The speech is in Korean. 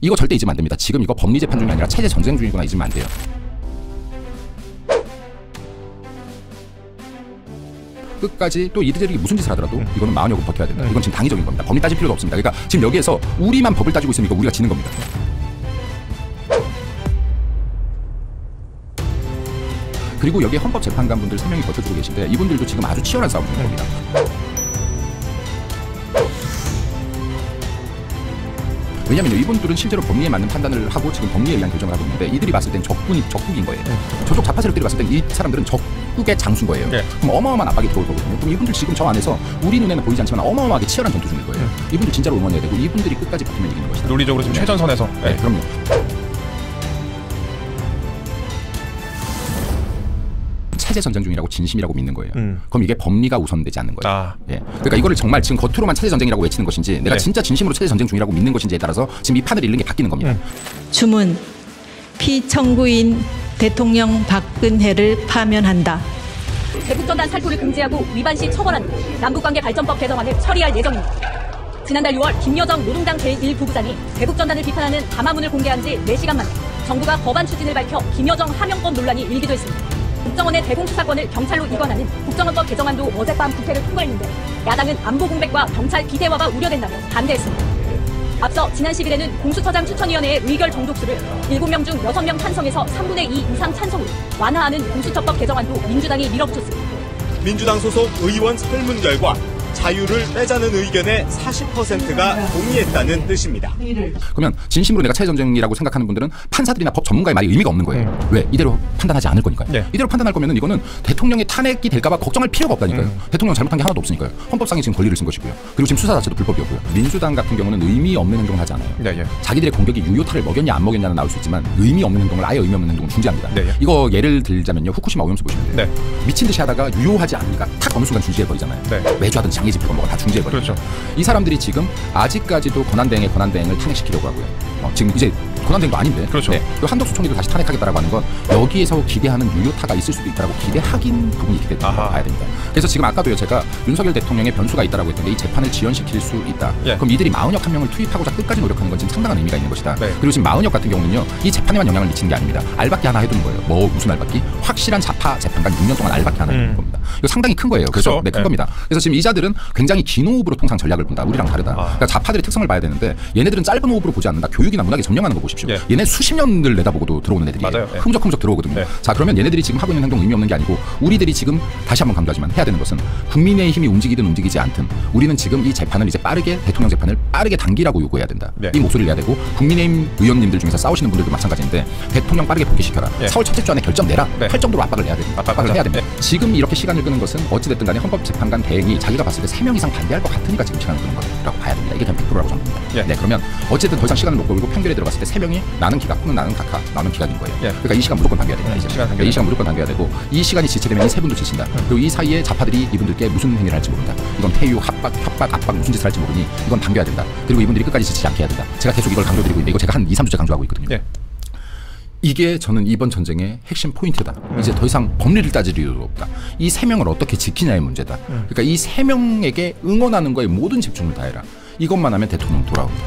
이거 절대 잊으면 안 됩니다. 지금 이거 법리 재판 중이 아니라 체제 전쟁 중이구나 잊으면 안 돼요. 끝까지 또 이들이 무슨 짓을 하더라도 이거는 마흔여고 버텨야 된다. 이건 지금 당위적인 겁니다. 법리 따질 필요도 없습니다. 그러니까 지금 여기에서 우리만 법을 따지고 있으니까 우리가 지는 겁니다. 그리고 여기에 헌법재판관분들 3명이 버텨주고 계신데 이분들도 지금 아주 치열한 싸움 중인 겁니다. 왜냐면요, 이분들은 실제로 법리에 맞는 판단을 하고 지금 법리에 의한 결정을 하고 있는데 이들이 봤을 땐 적국인 거예요. 저쪽 좌파 세력들이 봤을 땐 이 사람들은 적국의 장수인 거예요. 그럼 어마어마한 압박이 들어올 거거든요. 그럼 이분들 지금 저 안에서 우리 눈에는 보이지 않지만 어마어마하게 치열한 전투 중일 거예요. 이분들 진짜로 응원해야 되고 이분들이 끝까지 버티면 이기는 것이다. 논리적으로 지금 최전선에서. 네, 그럼요. 체제 전쟁 중이라고 진심이라고 믿는 거예요. 그럼 이게 법리가 우선되지 않는 거예요. 예. 그러니까 이거를 정말 지금 겉으로만 체제 전쟁이라고 외치는 것인지 내가 진짜 진심으로 체제 전쟁 중이라고 믿는 것인지에 따라서 지금 이 판을 읽는 게 바뀌는 겁니다. 주문 피청구인 대통령 박근혜를 파면한다. 대북전단 살포를 금지하고 위반 시 처벌하는 남북관계 발전법 개정안을 처리할 예정입니다. 지난달 6월 김여정 노동당 제1부부장이 대북전단을 비판하는 담화문을 공개한 지 4시간 만에 정부가 법안 추진을 밝혀 김여정 하명법 논란이 일기도 했습니다. 국정원의 대공수사권을 경찰로 이관하는 국정원법 개정안도 어젯밤 국회를 통과했는데 야당은 안보 공백과 경찰 비대화가 우려된다며 반대했습니다. 앞서 지난 10일에는 공수처장 추천위원회의 의결 정족수를 7명 중 6명 찬성해서 3분의 2 이상 찬성으로 완화하는 공수처법 개정안도 민주당이 밀어붙였습니다. 민주당 소속 의원 설문 결과 자유를 빼자는 의견의 40%가 동의했다는 뜻입니다. 그러면 진심으로 내가 체제전쟁이라고 생각하는 분들은 판사들이나 법 전문가의 말이 의미가 없는 거예요. 왜? 이대로 판단하지 않을 거니까요. 이대로 판단할 거면 이거는 대통령의 탄핵이 될까 봐 걱정할 필요가 없다니까요. 대통령 잘못한 게 하나도 없으니까요. 헌법상에 지금 권리를 쓴 것이고요. 그리고 지금 수사 자체도 불법이었고요. 민주당 같은 경우는 의미 없는 행동을 하지 않아요. 자기들의 공격이 유효타를 먹였냐 안 먹였냐는 나올 수 있지만 의미 없는 행동을 아예 의미 없는 행동을 중지합니다. 이거 예를 들자면요. 후쿠시마 오염수 보시면 돼요. 미친 듯이 하다가 유효하지 않으니까 탁 어느 순간 중지해버리잖아요. 매주 하던 장애 집회가 뭐가 다 중지해버려요. 이 사람들이 지금 아직까지도 권한대행의 권한대행을 탄핵시키려고 하고요. 지금 이제 권한대행도 아닌데 한덕수 총리도 다시 탄핵하겠다라고 하는 건 여기에서 기대하는 유효타가 있을 수도 있다라고 기대하긴 부분이 있기 때문에 봐야 됩니다. 그래서 지금 아까도요 제가 윤석열 대통령의 변수가 있다라고 했던데 이 재판을 지연시킬 수 있다. 그럼 이들이 마흔역 한 명을 투입하고자 끝까지 노력하는 건 지금 상당한 의미가 있는 것이다. 그리고 지금 마흔역 같은 경우는요 이 재판에만 영향을 미치는 게 아닙니다. 알박기 하나 해두는 거예요. 뭐 무슨 알박기? 확실한 좌파 재판관 6년 동안 알박기 하나 해두는 겁니다. 이거 상당히 큰 거예요. 그래서 큰 겁니다. 그래서 지금 이 자들은 굉장히 긴 호흡으로 통상 전략을 본다. 우리랑 다르다. 그러니까 좌파들의 특성을 봐야 되는데 얘네들은 짧은 호흡으로 보지 않는다. 교육이나 문학에 점령하는 거 보십시오. 얘네 수십 년을 내다보고도 들어오는 애들이에요. 흐무적흐무적 들어오거든요. 자 그러면 얘네들이 지금 하고 있는 행동 의미 없는 게 아니고 우리들이 지금 다시 한번 강조하지만 해야 되는 것은 국민의 힘이 움직이든 움직이지 않든 우리는 지금 이 재판을 이제 빠르게 대통령 재판을 빠르게 당기라고 요구해야 된다. 이 목소리를 내야 되고 국민의힘 의원님들 중에서 싸우시는 분들도 마찬가지인데 대통령 빠르게 복귀시켜라. 4월 첫째 주 안에 결정 내라. 할 정도로 압박을 해야 됩니다. 압박을 해야 됩니다. 지금 이렇게 시간을 끄는 것은 어찌됐든 간에 헌법재판관 대행이 자기가 봤을 때 3명 이상 반대할 것 같으니까 지금 시간을 끄는 거라고 봐야 됩니다. 이게 그냥 100%라고 저는 봅니다. 그러면 어쨌든 더 이상 시간을 못 걸고 판결에 들어갔을 때 3명이 나는 기각 또는 나는 각하 나는 기각인 거예요. 그러니까 이 시간 무조건 당겨야 됩니다. 이 시간 무조건 당겨야 되고 이 시간이 지체되면 이 세 분도 지친다. 그리고 이 사이에 좌파들이 이분들께 무슨 행위를 할지 모른다. 이건 폐유, 협박, 압박 무슨 짓을 할지 모르니 이건 당겨야 된다. 그리고 이분들이 끝까지 지치지 않게 해야 된다. 제가 계속 이걸 강조드리고 있는데 이거 제가 한 2, 3주째 강조하고 있거든요. 이게 저는 이번 전쟁의 핵심 포인트다. 이제 더 이상 법리를 따질 이유도 없다. 이 3명을 어떻게 지키냐의 문제다. 그러니까 이 3명에게 응원하는 거에 모든 집중을 다해라. 이것만 하면 대통령 돌아옵니다.